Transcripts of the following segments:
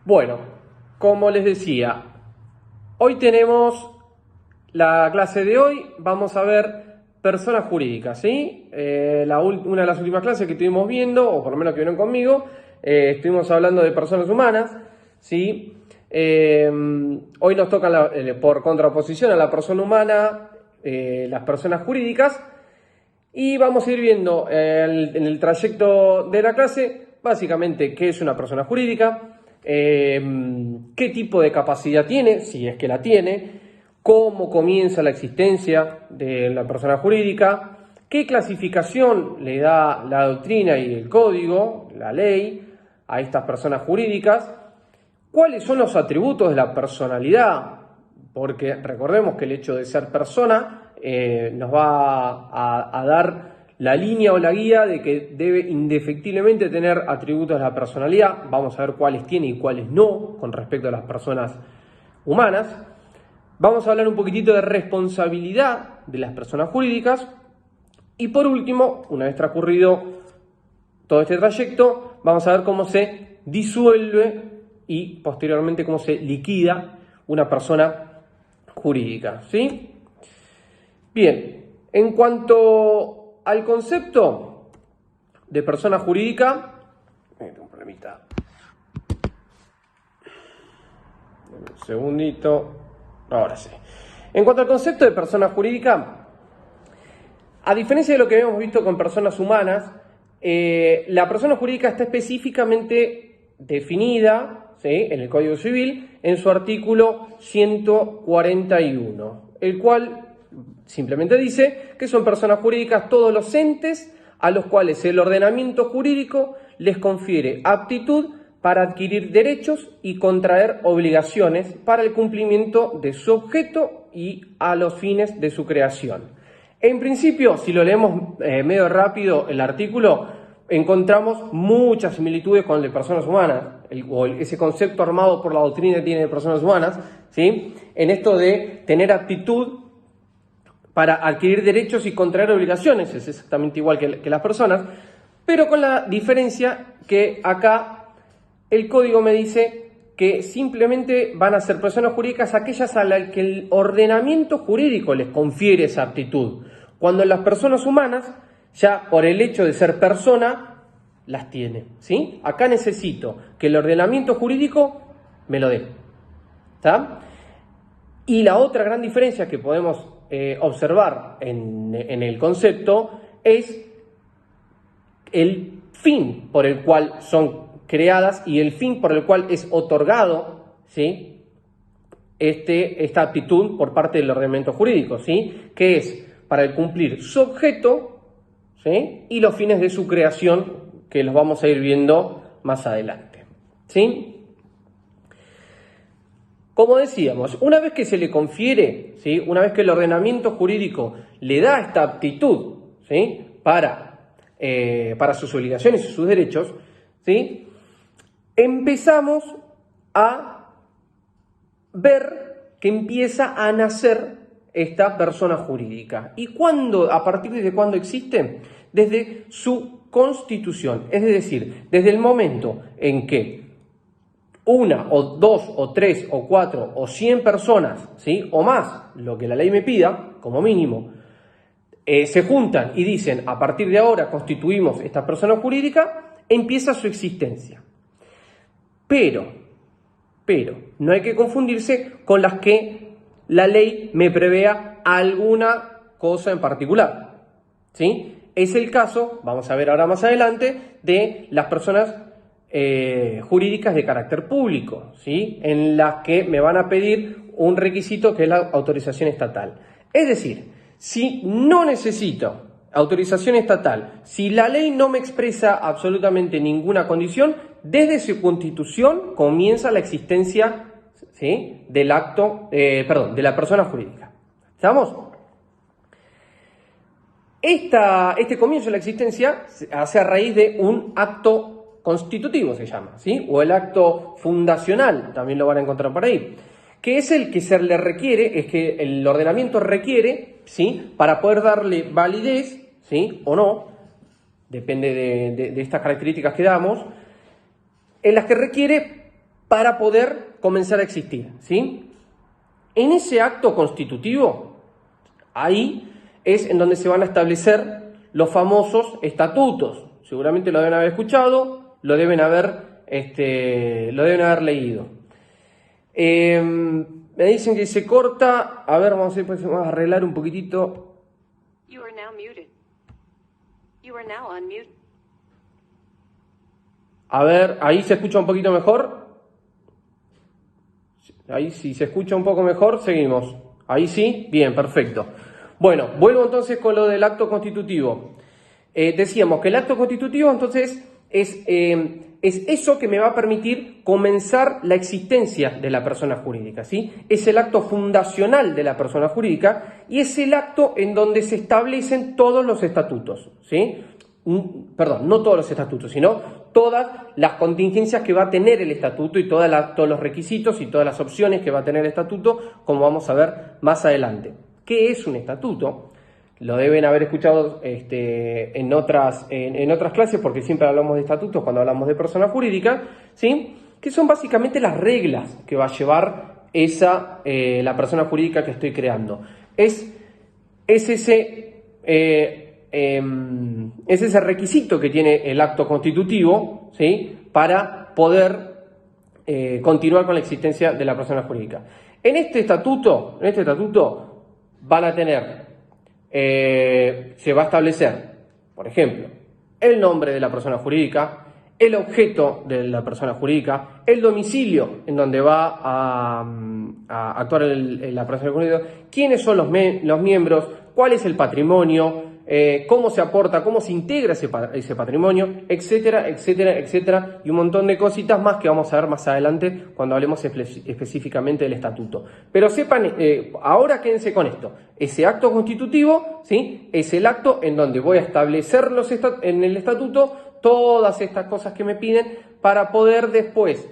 Bueno, como les decía, hoy tenemos la clase de hoy, vamos a ver personas jurídicas, ¿sí? Una de las últimas clases que estuvimos viendo, o por lo menos que vieron conmigo, estuvimos hablando de personas humanas, ¿sí? Hoy nos toca por contraposición a la persona humana, las personas jurídicas, y vamos a ir viendo en el trayecto de la clase, básicamente, qué es una persona jurídica, qué tipo de capacidad tiene, si es que la tiene, cómo comienza la existencia de la persona jurídica, qué clasificación le da la doctrina y el código, la ley, a estas personas jurídicas, cuáles son los atributos de la personalidad, porque recordemos que el hecho de ser persona nos va a dar la línea o la guía de que debe indefectiblemente tener atributos de la personalidad. Vamos a ver cuáles tiene y cuáles no con respecto a las personas humanas. Vamos a hablar un poquitito de responsabilidad de las personas jurídicas. Y por último, una vez transcurrido todo este trayecto, vamos a ver cómo se disuelve y posteriormente cómo se liquida una persona jurídica, ¿sí? Bien, en cuanto al concepto de persona jurídica, un problemita. Un segundito. Ahora sí. En cuanto al concepto de persona jurídica, a diferencia de lo que habíamos visto con personas humanas, la persona jurídica está específicamente definida, ¿sí?, en el Código Civil, en su artículo 141, el cual simplemente dice que son personas jurídicas todos los entes a los cuales el ordenamiento jurídico les confiere aptitud para adquirir derechos y contraer obligaciones para el cumplimiento de su objeto y a los fines de su creación. En principio, si lo leemos medio rápido el artículo, encontramos muchas similitudes con el de personas humanas, ese concepto armado por la doctrina que tiene de personas humanas, ¿sí?, en esto de tener aptitud para adquirir derechos y contraer obligaciones, es exactamente igual que las personas, pero con la diferencia que acá el código me dice que simplemente van a ser personas jurídicas aquellas a las que el ordenamiento jurídico les confiere esa aptitud, cuando las personas humanas, ya por el hecho de ser persona, las tiene, ¿sí? Acá necesito que el ordenamiento jurídico me lo dé, ¿está? Y la otra gran diferencia que podemos observar en el concepto es el fin por el cual son creadas y el fin por el cual es otorgado, ¿sí?, esta aptitud por parte del ordenamiento jurídico, ¿sí?, que es para el cumplir su objeto, ¿sí?, y los fines de su creación, que los vamos a ir viendo más adelante, ¿sí? Como decíamos, una vez que se le confiere, ¿sí?, una vez que el ordenamiento jurídico le da esta aptitud, ¿sí?, para sus obligaciones y sus derechos, ¿sí?, empezamos a ver que empieza a nacer esta persona jurídica. ¿Y cuándo, a partir de cuándo existe? Desde su constitución, es decir, desde el momento en que una o dos o tres o cuatro o 100 personas, ¿sí?, o más, lo que la ley me pida, como mínimo, se juntan y dicen, a partir de ahora constituimos esta persona jurídica, empieza su existencia. Pero, no hay que confundirse con las que la ley me prevea alguna cosa en particular, ¿sí? Es el caso, vamos a ver ahora más adelante, de las personas jurídicas de carácter público, ¿sí?, en las que me van a pedir un requisito que es la autorización estatal. Es decir, si no necesito autorización estatal, si la ley no me expresa absolutamente ninguna condición, desde su constitución comienza la existencia, ¿sí?, de la persona jurídica. ¿Estamos? Este comienzo de la existencia se hace a raíz de un acto constitutivo, se llama, ¿sí?, o el acto fundacional, también lo van a encontrar por ahí, que es el que se le requiere, es que el ordenamiento requiere, ¿sí?, para poder darle validez, ¿sí?, o no, depende de estas características que damos, en las que requiere para poder comenzar a existir, ¿sí? En ese acto constitutivo, ahí es en donde se van a establecer los famosos estatutos. Seguramente lo deben haber escuchado, lo deben haber leído. Me dicen que se corta. A ver, vamos a arreglar un poquitito. You are now muted. You are now unmuted. A ver, ahí se escucha un poquito mejor. Ahí sí se escucha un poco mejor, seguimos. Ahí sí, bien, perfecto. Bueno, vuelvo entonces con lo del acto constitutivo. Decíamos que el acto constitutivo entonces es eso que me va a permitir comenzar la existencia de la persona jurídica, ¿sí? Es el acto fundacional de la persona jurídica y es el acto en donde se establecen todos los estatutos, ¿sí? Perdón, no todos los estatutos, sino todas las contingencias que va a tener el estatuto y todos los requisitos y todas las opciones que va a tener el estatuto, como vamos a ver más adelante. ¿Qué es un estatuto? Lo deben haber escuchado en otras clases, porque siempre hablamos de estatutos cuando hablamos de persona jurídica, ¿sí? Que son básicamente las reglas que va a llevar la persona jurídica que estoy creando. Es ese requisito que tiene el acto constitutivo, ¿sí? Para poder continuar con la existencia de la persona jurídica. En este estatuto van a tener, se va a establecer, por ejemplo, el nombre de la persona jurídica, el objeto de la persona jurídica, el domicilio en donde va a actuar la persona jurídica, quiénes son los miembros, cuál es el patrimonio, cómo se aporta, cómo se integra ese patrimonio, etcétera, etcétera, etcétera, y un montón de cositas más que vamos a ver más adelante cuando hablemos específicamente del estatuto. Pero sepan, ahora quédense con esto, ese acto constitutivo, ¿sí? Es el acto en donde voy a establecer en el estatuto todas estas cosas que me piden para poder después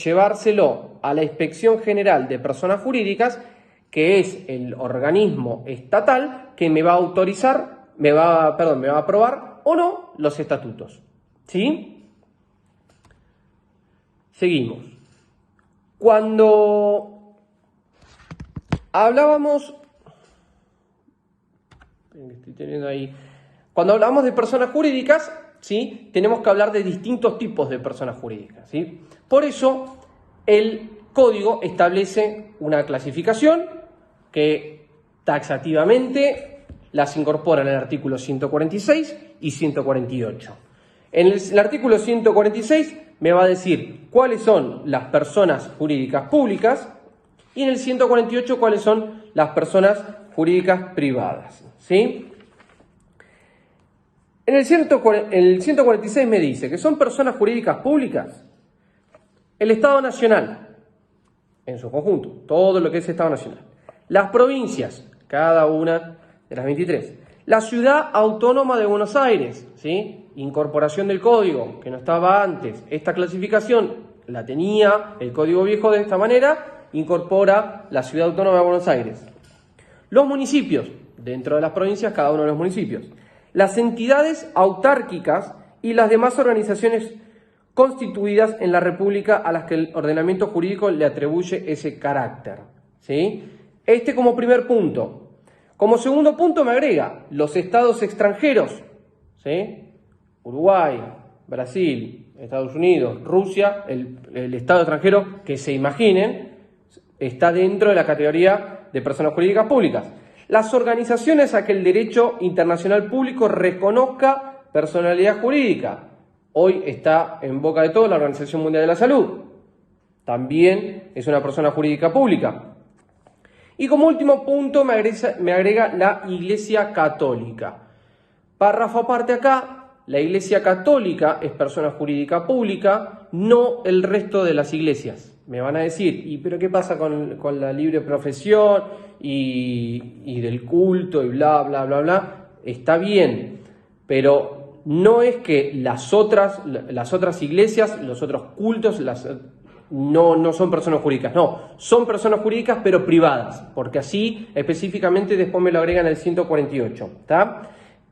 llevárselo a la Inspección General de Personas Jurídicas, que es el organismo estatal que me va a autorizar, me va a aprobar o no los estatutos. ¿Sí? Seguimos. Cuando hablábamos de personas jurídicas, ¿sí? Tenemos que hablar de distintos tipos de personas jurídicas, ¿sí? Por eso el código establece una clasificación que taxativamente las incorpora en el artículo 146 y 148. En el artículo 146 me va a decir cuáles son las personas jurídicas públicas y en el 148 cuáles son las personas jurídicas privadas, ¿sí? En el 146 me dice que son personas jurídicas públicas el Estado Nacional, en su conjunto, todo lo que es Estado Nacional. Las provincias, cada una de las 23. La Ciudad Autónoma de Buenos Aires, ¿sí? Incorporación del código, que no estaba antes. Esta clasificación la tenía el código viejo de esta manera, incorpora la Ciudad Autónoma de Buenos Aires. Los municipios, dentro de las provincias, cada uno de los municipios. Las entidades autárquicas y las demás organizaciones constituidas en la República a las que el ordenamiento jurídico le atribuye ese carácter, ¿sí? Como primer punto. Como segundo punto me agrega los estados extranjeros, ¿sí? Uruguay, Brasil, Estados Unidos, Rusia, el estado extranjero que se imaginen, está dentro de la categoría de personas jurídicas públicas. Las organizaciones a que el derecho internacional público reconozca personalidad jurídica. Hoy está en boca de todos la Organización Mundial de la Salud. También es una persona jurídica pública. Y como último punto me agrega la Iglesia Católica. Párrafo aparte acá, la Iglesia Católica es persona jurídica pública, no el resto de las iglesias. Me van a decir, ¿pero qué pasa con la libre profesión y del culto y bla, bla, bla, bla? Está bien, pero no es que las otras iglesias, los otros cultos, no son personas jurídicas, no, son personas jurídicas pero privadas, porque así específicamente después me lo agregan en el 148, ¿está?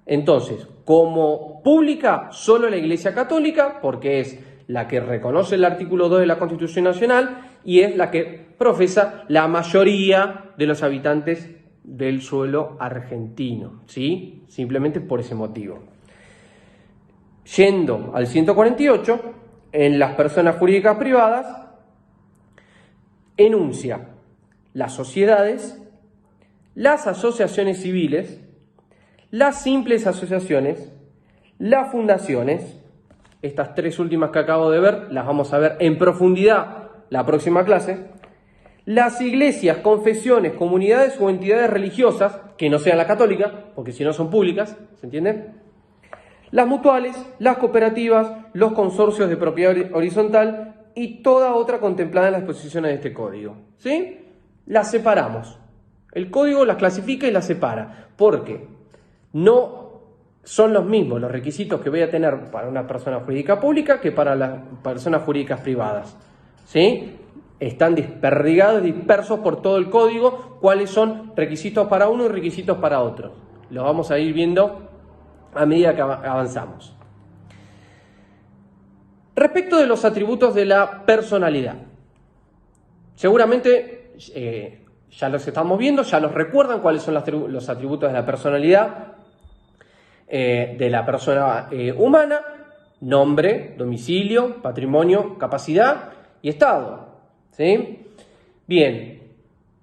Entonces, como pública, solo la Iglesia Católica, porque es la que reconoce el artículo 2 de la Constitución Nacional y es la que profesa la mayoría de los habitantes del suelo argentino, ¿sí? Simplemente por ese motivo. Yendo al 148, en las personas jurídicas privadas, enuncia las sociedades, las asociaciones civiles, las simples asociaciones, las fundaciones. Estas tres últimas que acabo de ver las vamos a ver en profundidad la próxima clase. Las iglesias, confesiones, comunidades o entidades religiosas que no sean la católica, porque si no son públicas, ¿se entiende? Las mutuales, las cooperativas, los consorcios de propiedad horizontal y toda otra contemplada en las disposiciones de este código, ¿sí? Las separamos. El código las clasifica y las separa, porque no son los mismos los requisitos que voy a tener para una persona jurídica pública que para las personas jurídicas privadas, ¿sí? Están desperdigados, dispersos por todo el código, cuáles son requisitos para uno y requisitos para otro. Los vamos a ir viendo a medida que avanzamos. Respecto de los atributos de la personalidad, seguramente ya los estamos viendo, ya los recuerdan cuáles son los atributos de la personalidad de la persona humana: nombre, domicilio, patrimonio, capacidad y estado, ¿sí? Bien,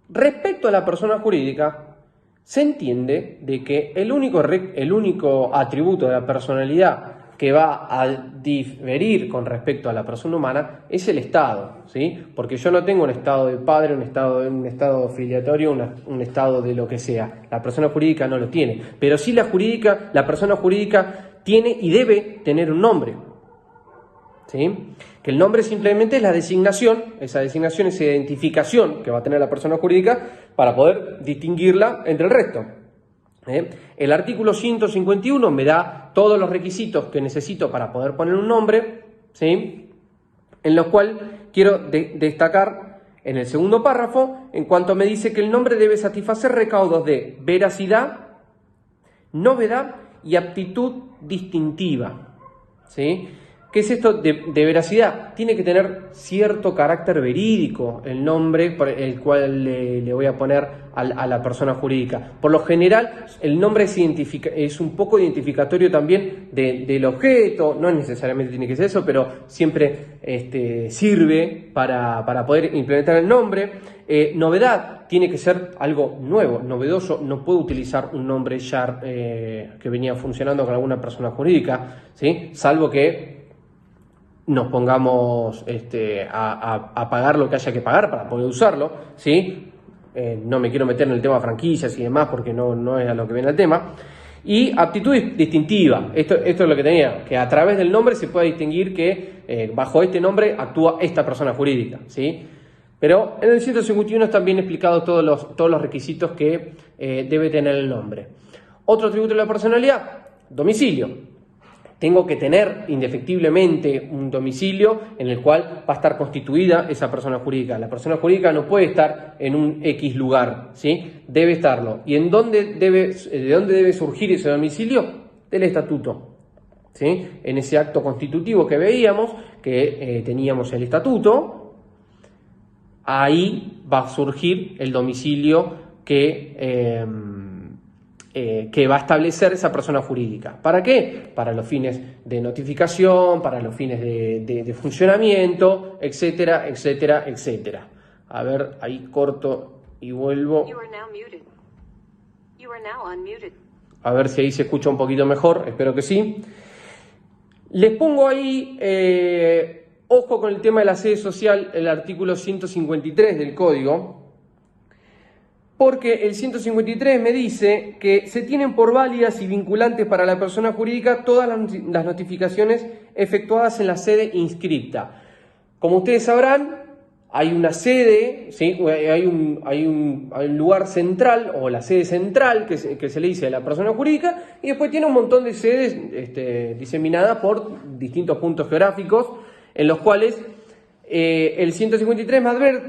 respecto a la persona jurídica, se entiende de que el único atributo de la personalidad que va a diferir con respecto a la persona humana es el estado, ¿sí? Porque yo no tengo un estado de padre, un estado filiatorio, un estado de lo que sea. La persona jurídica no lo tiene, pero sí la persona jurídica tiene y debe tener un nombre, ¿sí? Que el nombre simplemente es la designación, esa designación, esa identificación que va a tener la persona jurídica para poder distinguirla entre el resto. El artículo 151 me da todos los requisitos que necesito para poder poner un nombre, ¿sí? En lo cual quiero destacar en el segundo párrafo, en cuanto me dice que el nombre debe satisfacer recaudos de veracidad, novedad y aptitud distintiva, ¿sí? ¿Qué es esto de veracidad? Tiene que tener cierto carácter verídico el nombre por el cual le voy a poner a la persona jurídica. Por lo general, el nombre es un poco identificatorio también del objeto, no necesariamente tiene que ser eso, pero siempre sirve para poder implementar el nombre. Novedad, tiene que ser algo nuevo, novedoso. No puedo utilizar un nombre ya que venía funcionando con alguna persona jurídica, ¿sí? Salvo que nos pongamos a pagar lo que haya que pagar para poder usarlo, ¿sí? No me quiero meter en el tema de franquicias y demás porque no es a lo que viene el tema. Y aptitud distintiva, esto es lo que tenía, que a través del nombre se puede distinguir que bajo este nombre actúa esta persona jurídica, ¿sí? Pero en el 151 están bien explicados todos los requisitos que debe tener el nombre. Otro atributo de la personalidad: domicilio. Tengo que tener indefectiblemente un domicilio en el cual va a estar constituida esa persona jurídica. La persona jurídica no puede estar en un X lugar, ¿sí? Debe estarlo. ¿Y de dónde debe surgir ese domicilio? Del estatuto, ¿sí? En ese acto constitutivo que veíamos, que teníamos el estatuto, ahí va a surgir el domicilio que va a establecer esa persona jurídica. ¿Para qué? Para los fines de notificación, para los fines de funcionamiento, etcétera, etcétera, etcétera. A ver, ahí corto y vuelvo. You are now muted. You are now unmuted. A ver si ahí se escucha un poquito mejor, espero que sí. Les pongo ahí, ojo con el tema de la sede social, el artículo 153 del código, porque el 153 me dice que se tienen por válidas y vinculantes para la persona jurídica todas las notificaciones efectuadas en la sede inscripta. Como ustedes sabrán, hay una sede, ¿sí? hay un lugar central o la sede central que se le dice a la persona jurídica, y después tiene un montón de sedes diseminadas por distintos puntos geográficos, en los cuales el 153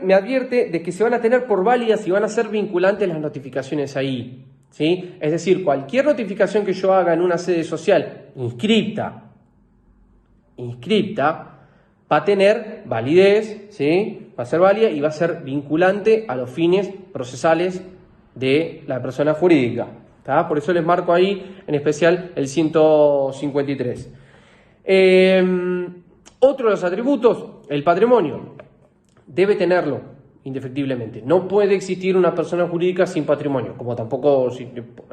me advierte de que se van a tener por válidas y van a ser vinculantes las notificaciones ahí, ¿sí? Es decir, cualquier notificación que yo haga en una sede social inscripta, va a tener validez, ¿sí? Va a ser válida y va a ser vinculante a los fines procesales de la persona jurídica. ¿Tá? Por eso les marco ahí en especial el 153. Otro de los atributos, el patrimonio, debe tenerlo indefectiblemente. No puede existir una persona jurídica sin patrimonio, como tampoco,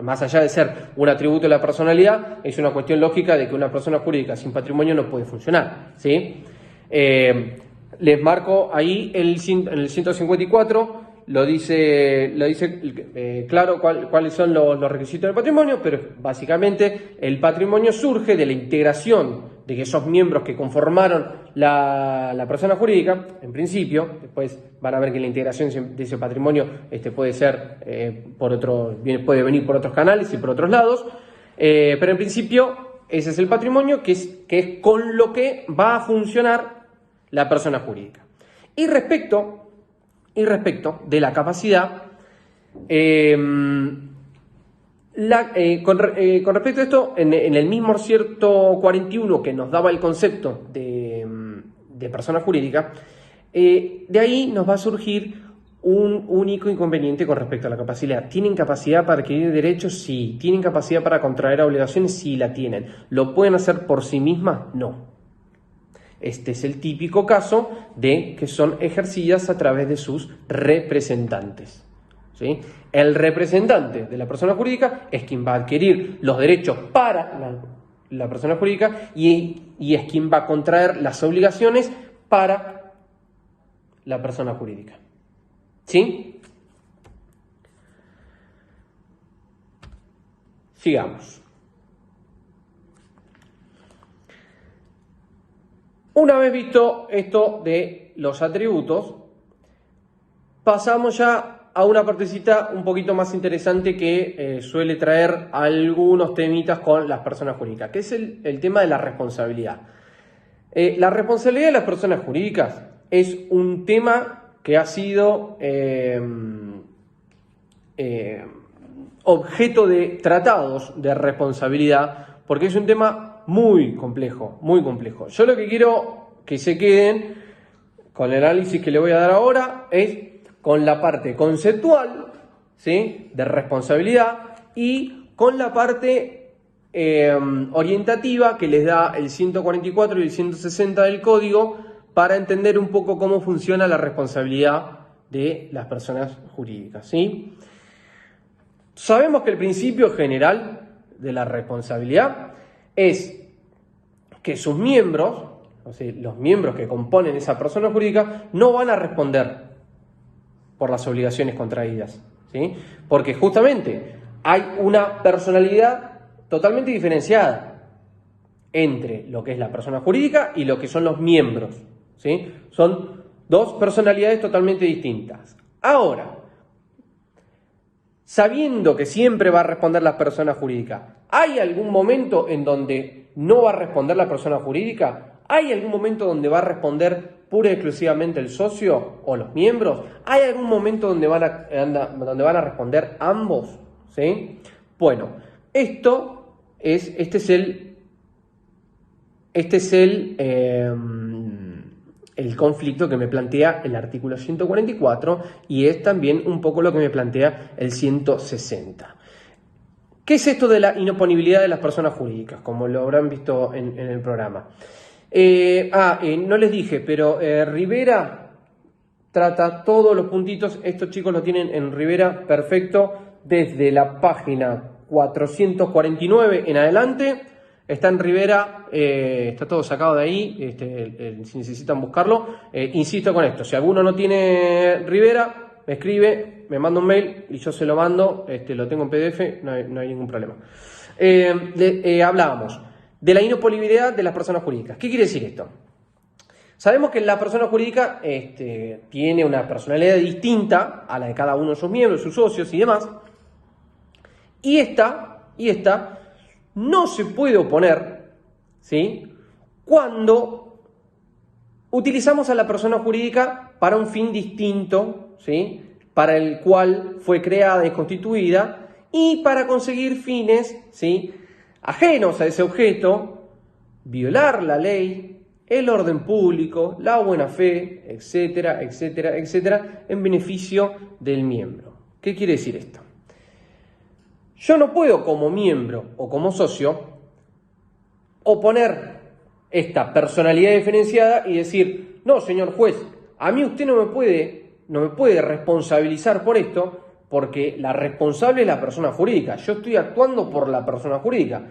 más allá de ser un atributo de la personalidad, es una cuestión lógica de que una persona jurídica sin patrimonio no puede funcionar, ¿sí? Les marco ahí en el 154, lo dice claro cuáles son los requisitos del patrimonio, pero básicamente el patrimonio surge de la integración de que esos miembros que conformaron la persona jurídica, en principio, después van a ver que la integración de ese patrimonio puede ser puede venir por otros canales y por otros lados, pero en principio ese es el patrimonio que es con lo que va a funcionar la persona jurídica. Y respecto de la capacidad, con respecto a esto, en el mismo 141 que nos daba el concepto de persona jurídica, de ahí nos va a surgir un único inconveniente con respecto a la capacidad. ¿Tienen capacidad para adquirir derechos? Sí. ¿Tienen capacidad para contraer obligaciones? Sí, la tienen. ¿Lo pueden hacer por sí mismas? No. Este es el típico caso de que son ejercidas a través de sus representantes, ¿sí? El representante de la persona jurídica es quien va a adquirir los derechos para la persona jurídica y es quien va a contraer las obligaciones para la persona jurídica, ¿sí? Sigamos. Una vez visto esto de los atributos, pasamos ya a una partecita un poquito más interesante que suele traer algunos temitas con las personas jurídicas, que es el tema de la responsabilidad. La responsabilidad de las personas jurídicas es un tema que ha sido objeto de tratados de responsabilidad, porque es un tema muy complejo, muy complejo. Yo lo que quiero que se queden con el análisis que le voy a dar ahora es con la parte conceptual, ¿sí?, de responsabilidad y con la parte orientativa que les da el 144 y el 160 del código para entender un poco cómo funciona la responsabilidad de las personas jurídicas, ¿sí? Sabemos que el principio general de la responsabilidad es que sus miembros, o sea, los miembros que componen esa persona jurídica, no van a responder por las obligaciones contraídas, ¿sí? Porque justamente hay una personalidad totalmente diferenciada entre lo que es la persona jurídica y lo que son los miembros, ¿sí? Son dos personalidades totalmente distintas. Ahora, sabiendo que siempre va a responder la persona jurídica, ¿hay algún momento en donde no va a responder la persona jurídica? ¿Hay algún momento donde va a responder pura y exclusivamente el socio o los miembros? ¿Hay algún momento donde van a responder ambos? ¿Sí? Bueno, este es el conflicto que me plantea el artículo 144 y es también un poco lo que me plantea el 160. ¿Qué es esto de la inoponibilidad de las personas jurídicas? Como lo habrán visto en el programa. No les dije, pero Rivera trata todos los puntitos. Estos chicos lo tienen en Rivera perfecto desde la página 449 en adelante. Está en Rivera, está todo sacado de ahí, si necesitan buscarlo. Insisto con esto, si alguno no tiene Rivera, me escribe, me manda un mail y yo se lo mando, lo tengo en PDF, no hay ningún problema. Hablábamos de la inoponibilidad de las personas jurídicas. ¿Qué quiere decir esto? Sabemos que la persona jurídica tiene una personalidad distinta a la de cada uno de sus miembros, sus socios y demás, y esta no se puede oponer, ¿sí?, cuando utilizamos a la persona jurídica para un fin distinto, ¿sí?, para el cual fue creada y constituida, y para conseguir fines, ¿sí?, ajenos a ese objeto, violar la ley, el orden público, la buena fe, etcétera, etcétera, etcétera, en beneficio del miembro. ¿Qué quiere decir esto? Yo no puedo como miembro o como socio oponer esta personalidad diferenciada y decir, no, señor juez, a mí usted no me puede responsabilizar por esto, porque la responsable es la persona jurídica. Yo estoy actuando por la persona jurídica.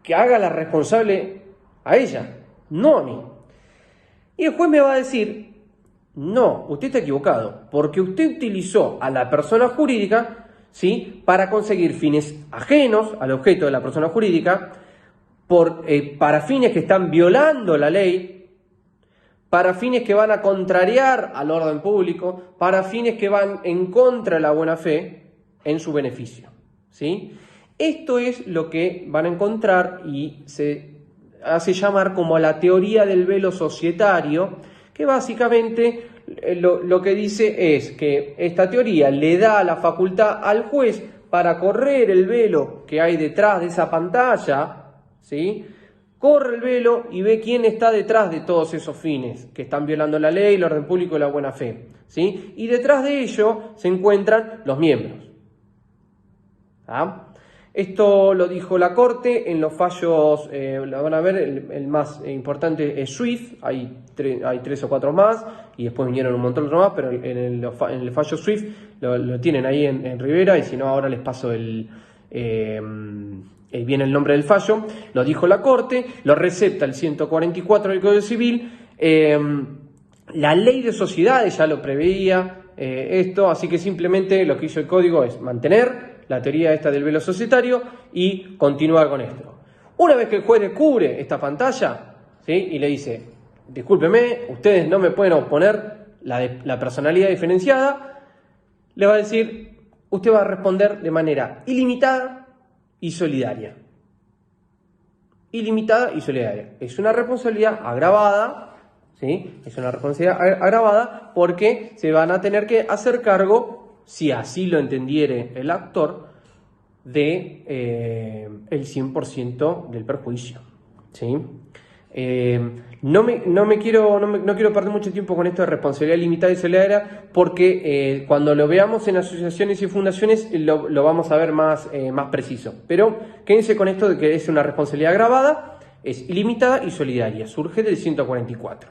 Que haga la responsable a ella, no a mí. Y el juez me va a decir, no, usted está equivocado, porque usted utilizó a la persona jurídica, ¿sí?, para conseguir fines ajenos al objeto de la persona jurídica, para fines que están violando la ley, para fines que van a contrariar al orden público, para fines que van en contra de la buena fe en su beneficio, ¿sí? Esto es lo que van a encontrar y se hace llamar como la teoría del velo societario, que básicamente lo que dice es que esta teoría le da la facultad al juez para correr el velo que hay detrás de esa pantalla, ¿sí? Corre el velo y ve quién está detrás de todos esos fines que están violando la ley, el orden público y la buena fe, ¿sí? Y detrás de ello se encuentran los miembros. ¿Ah? Esto lo dijo la Corte en los fallos, lo van a ver, el más importante es Swift, hay 3 o 4 más, y después vinieron un montón de otros más, pero en el fallo Swift lo tienen ahí en Rivera, y si no ahora les paso viene el nombre del fallo. Lo dijo la Corte, lo recepta el 144 del Código Civil, la ley de sociedades ya lo preveía esto, así que simplemente lo que hizo el Código es mantener la teoría esta del velo societario y continuar con esto. Una vez que el juez descubre esta pantalla, ¿sí?, y le dice, discúlpeme, ustedes no me pueden oponer la personalidad diferenciada, le va a decir, usted va a responder de manera ilimitada y solidaria. Ilimitada y solidaria. Es una responsabilidad agravada, ¿sí? Es una responsabilidad agravada porque se van a tener que hacer cargo, si así lo entendiere el actor, de el 100% del perjuicio, ¿sí? No quiero perder mucho tiempo con esto de responsabilidad limitada y solidaria, porque cuando lo veamos en asociaciones y fundaciones lo vamos a ver más preciso. Pero quédense con esto de que es una responsabilidad agravada, es ilimitada y solidaria, surge del 144.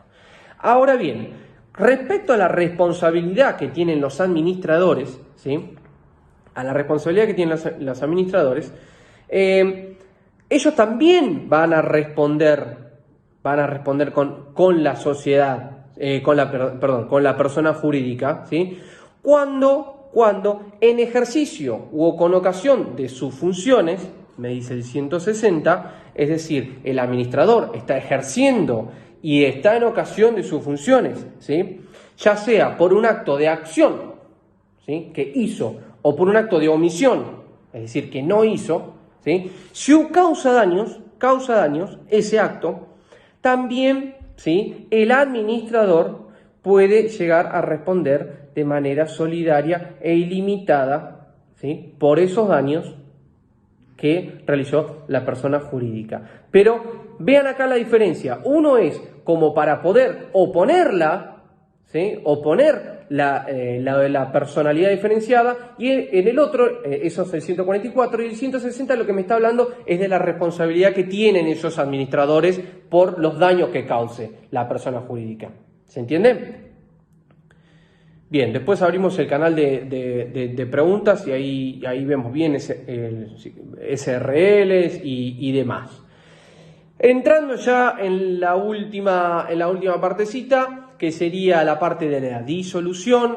Ahora bien, respecto a la responsabilidad que tienen los administradores, ¿sí?, a la responsabilidad que tienen los administradores, ellos también van a responder con la sociedad, con la persona jurídica, ¿sí?, cuando en ejercicio o con ocasión de sus funciones, me dice el 160, es decir, el administrador está ejerciendo y está en ocasión de sus funciones, ¿sí?, ya sea por un acto de acción, ¿sí?, que hizo, o por un acto de omisión, es decir, que no hizo, ¿sí?, si causa daños ese acto, también, ¿sí?, el administrador puede llegar a responder de manera solidaria e ilimitada, ¿sí?, por esos daños que realizó la persona jurídica. Pero vean acá la diferencia. Uno es como para poder oponerla, ¿sí?, oponer la personalidad diferenciada, y en el otro, eso es el 144, y el 160 lo que me está hablando es de la responsabilidad que tienen esos administradores por los daños que cause la persona jurídica. ¿Se entiende? Bien, después abrimos el canal de preguntas y ahí vemos bien SRLs y demás. Entrando ya en la última partecita, que sería la parte de la disolución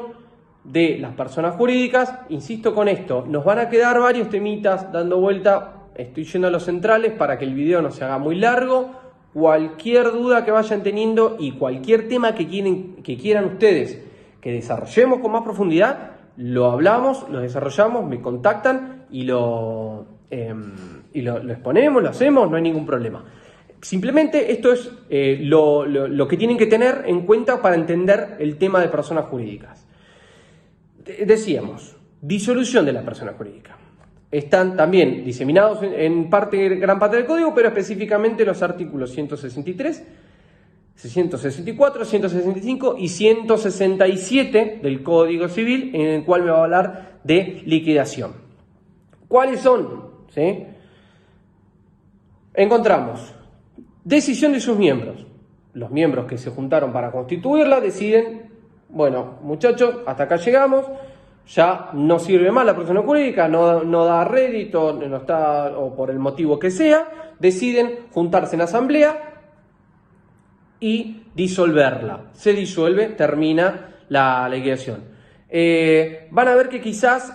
de las personas jurídicas. Insisto con esto, nos van a quedar varios temitas dando vuelta, estoy yendo a los centrales para que el video no se haga muy largo. Cualquier duda que vayan teniendo y cualquier tema que quieran ustedes que desarrollemos con más profundidad, lo hablamos, lo desarrollamos, me contactan y lo exponemos, lo hacemos, no hay ningún problema. Simplemente esto es lo que tienen que tener en cuenta para entender el tema de personas jurídicas. Decíamos, disolución de la persona jurídica. Están también diseminados en gran parte del código, pero específicamente los artículos 163, 164, 165 y 167 del Código Civil, en el cual me va a hablar de liquidación. ¿Cuáles son? ¿Sí? Encontramos decisión de sus miembros. Los miembros que se juntaron para constituirla deciden, bueno, muchachos, hasta acá llegamos, ya no sirve más la persona jurídica, no da rédito, no está, o por el motivo que sea, deciden juntarse en asamblea y disolverla. Se disuelve, termina la liquidación. Van a ver que quizás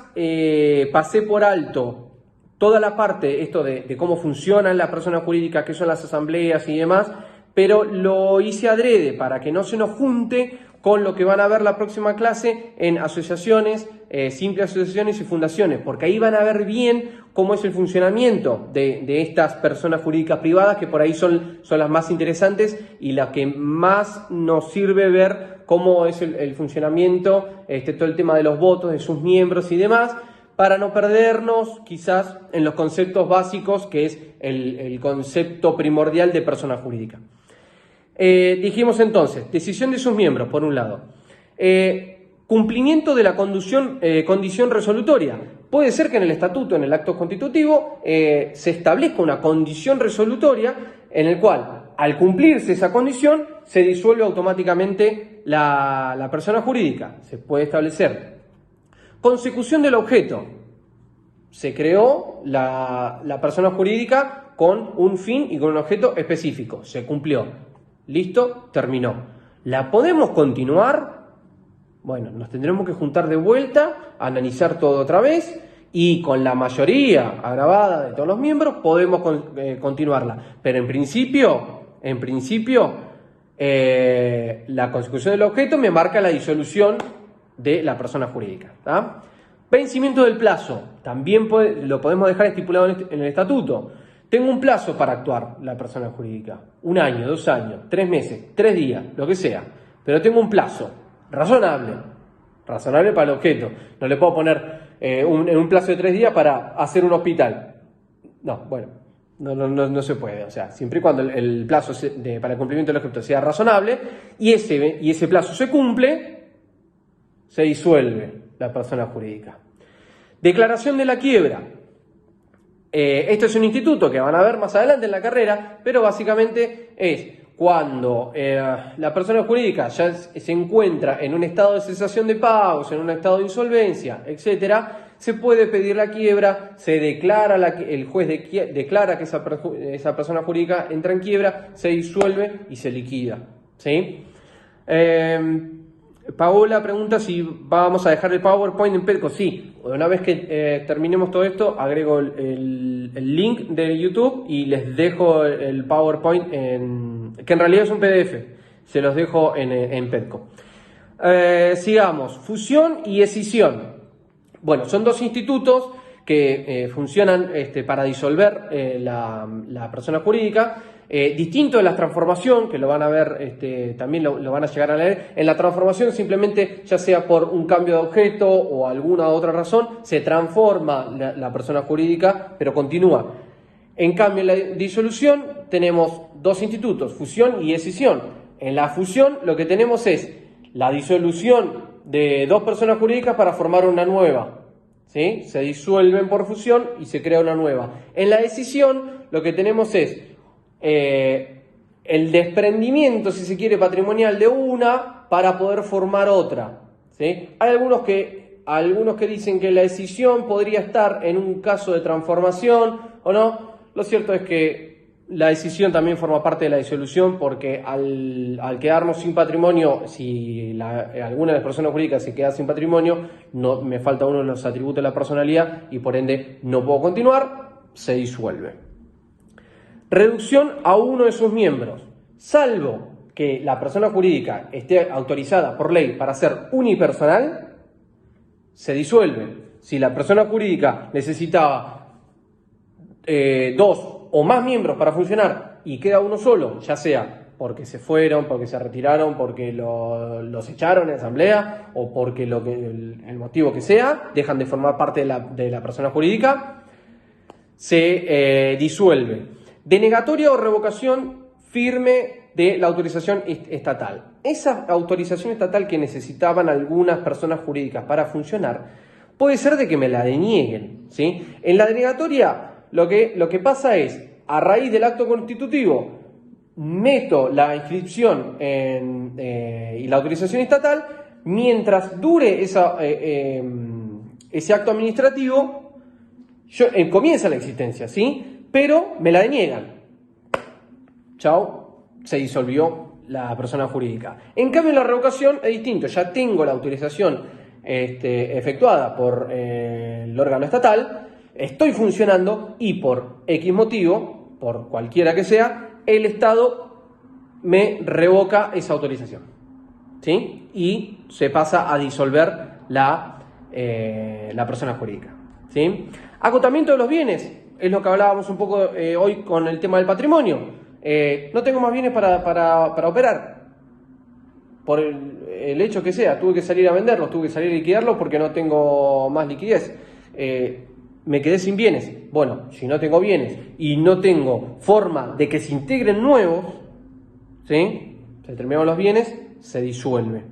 pasé por alto toda la parte, esto de cómo funcionan las personas jurídicas, qué son las asambleas y demás, pero lo hice adrede para que no se nos junte con lo que van a ver la próxima clase en asociaciones, simples asociaciones y fundaciones, porque ahí van a ver bien cómo es el funcionamiento de estas personas jurídicas privadas, que por ahí son las más interesantes y las que más nos sirve ver cómo es el funcionamiento, todo el tema de los votos, de sus miembros y demás, para no perdernos quizás en los conceptos básicos, que es el concepto primordial de persona jurídica. Dijimos entonces, decisión de sus miembros, por un lado. Cumplimiento de la condición resolutoria. Puede ser que en el estatuto, en el acto constitutivo, se establezca una condición resolutoria en el cual, al cumplirse esa condición, se disuelve automáticamente la persona jurídica. Se puede establecer. Consecución del objeto. Se creó la persona jurídica con un fin y con un objeto específico. Se cumplió. Listo, terminó. ¿La podemos continuar? Bueno, nos tendremos que juntar de vuelta, analizar todo otra vez y con la mayoría agravada de todos los miembros podemos continuarla. Pero en principio, la consecución del objeto me marca la disolución de la persona jurídica. ¿Tá? Vencimiento del plazo. También lo podemos dejar estipulado en el estatuto. Tengo un plazo para actuar la persona jurídica. 1 año, 2 años, 3 meses, 3 días, lo que sea. Pero tengo un plazo razonable para el objeto. No le puedo poner un plazo de 3 días para hacer un hospital. No, bueno, no se puede. O sea, siempre y cuando el plazo para el cumplimiento del objeto sea razonable y ese plazo se cumple, se disuelve la persona jurídica. Declaración de la quiebra. Esto es un instituto que van a ver más adelante en la carrera, pero básicamente es cuando la persona jurídica ya se encuentra en un estado de cesación de pagos, en un estado de insolvencia, etcétera, se puede pedir la quiebra, se declara el juez declara que esa persona jurídica entra en quiebra, se disuelve y se liquida. ¿Sí? Paola pregunta si vamos a dejar el PowerPoint en Pedco. Sí, una vez que terminemos todo esto, agrego el link de YouTube y les dejo el PowerPoint, que en realidad es un PDF. Se los dejo en Pedco. Sigamos. Fusión y escisión. Bueno, son dos institutos que funcionan para disolver la persona jurídica. Distinto de la transformación, que lo van a ver, también lo van a llegar a leer. En la transformación simplemente, ya sea por un cambio de objeto o alguna otra razón, se transforma la persona jurídica, pero continúa. En cambio, en la disolución tenemos dos institutos, fusión y escisión. En la fusión lo que tenemos es la disolución de dos personas jurídicas para formar una nueva. ¿Sí? Se disuelven por fusión y se crea una nueva. En la escisión lo que tenemos es el desprendimiento, si se quiere, patrimonial de una para poder formar otra. ¿Sí? Hay algunos que dicen que la escisión podría estar en un caso de transformación o no. Lo cierto es que la escisión también forma parte de la disolución, porque al quedarnos sin patrimonio, si alguna de las personas jurídicas se queda sin patrimonio, no me falta uno de los atributos de la personalidad y por ende no puedo continuar, se disuelve. Reducción a uno de sus miembros, salvo que la persona jurídica esté autorizada por ley para ser unipersonal, se disuelve. Si la persona jurídica necesitaba 2 o más miembros para funcionar y queda uno solo, ya sea porque se fueron, porque se retiraron, porque los echaron en asamblea o porque el motivo que sea, dejan de formar parte de la persona jurídica, se disuelve. Denegatoria o revocación firme de la autorización estatal. Esa autorización estatal que necesitaban algunas personas jurídicas para funcionar, puede ser de que me la denieguen, ¿sí? En la denegatoria lo que pasa es, a raíz del acto constitutivo, meto la inscripción y la autorización estatal, mientras dure ese acto administrativo, comienza la existencia, ¿sí? Pero me la deniegan. Chao, se disolvió la persona jurídica. En cambio, en la revocación es distinto. Ya tengo la autorización efectuada por el órgano estatal, estoy funcionando y por X motivo, por cualquiera que sea, el Estado me revoca esa autorización, ¿sí? Y se pasa a disolver la persona jurídica, ¿sí? Acotamiento de los bienes, es lo que hablábamos un poco hoy con el tema del patrimonio. No tengo más bienes para operar. Por el hecho que sea, tuve que salir a venderlos, tuve que salir a liquidarlos porque no tengo más liquidez. Me quedé sin bienes. Bueno, si no tengo bienes y no tengo forma de que se integren nuevos, ¿sí? Se terminaron los bienes, se disuelve.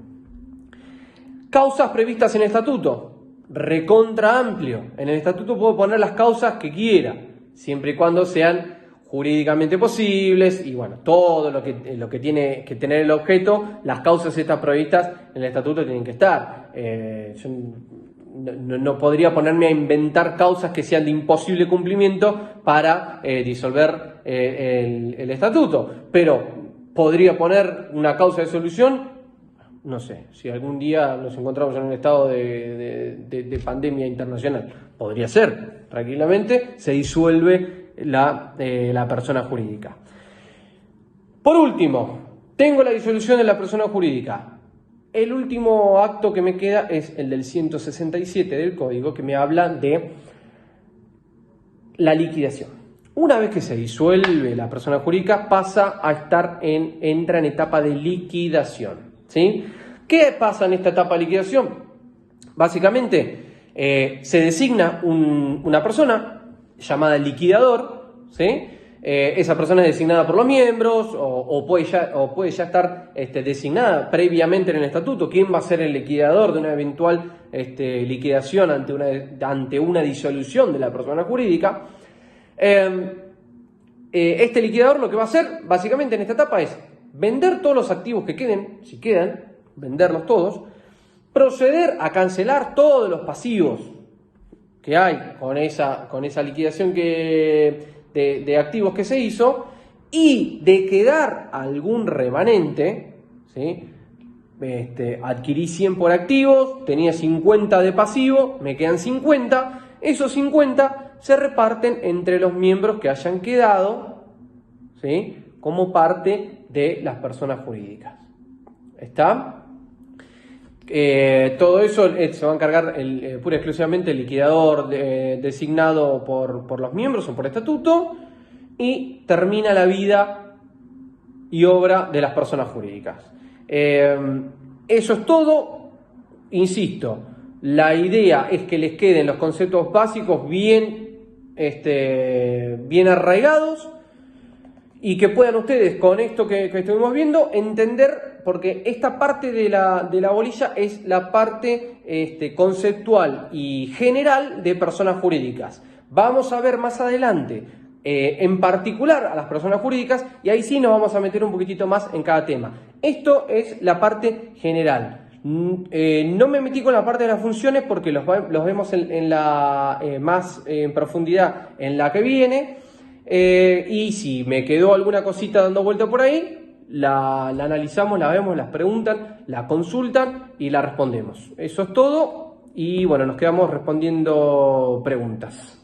Causas previstas en el estatuto, recontra amplio. En el estatuto puedo poner las causas que quiera, siempre y cuando sean jurídicamente posibles y bueno, todo lo que tiene que tener el objeto, las causas estas previstas en el estatuto tienen que estar. Yo no podría ponerme a inventar causas que sean de imposible cumplimiento para disolver el estatuto, pero podría poner una causa de solución. No sé, si algún día nos encontramos en un estado de pandemia internacional, podría ser, tranquilamente, se disuelve la persona jurídica. Por último, tengo la disolución de la persona jurídica. El último acto que me queda es el del 167 del Código, que me habla de la liquidación. Una vez que se disuelve la persona jurídica, pasa a entra en etapa de liquidación, ¿sí? ¿Qué pasa en esta etapa de liquidación? Básicamente, se designa una persona llamada liquidador, ¿sí? Esa persona es designada por los miembros o puede ya estar designada previamente en el estatuto. ¿Quién va a ser el liquidador de una eventual liquidación ante una disolución de la persona jurídica? Este liquidador lo que va a hacer básicamente en esta etapa es vender todos los activos que queden, si quedan, venderlos todos, proceder a cancelar todos los pasivos que hay con esa liquidación de activos que se hizo, y de quedar algún remanente, ¿sí? Adquirí 100 por activos, tenía 50 de pasivo, me quedan 50, esos 50 se reparten entre los miembros que hayan quedado, ¿sí? Como parte de las personas jurídicas. ¿Está? Todo eso se va a encargar pura y exclusivamente el liquidador designado por los miembros o por estatuto, y termina la vida y obra de las personas jurídicas. Eso es todo. Insisto, la idea es que les queden los conceptos básicos bien arraigados y que puedan ustedes, con esto que estuvimos viendo, entender, porque esta parte de la bolilla es la parte conceptual y general de personas jurídicas. Vamos a ver más adelante, en particular a las personas jurídicas, y ahí sí nos vamos a meter un poquitito más en cada tema. Esto es la parte general. No me metí con la parte de las funciones porque los vemos más en profundidad en la que viene. Y si me quedó alguna cosita dando vuelta por ahí, la analizamos, la vemos, las preguntan, la consultan y la respondemos. Eso es todo, y bueno, nos quedamos respondiendo preguntas.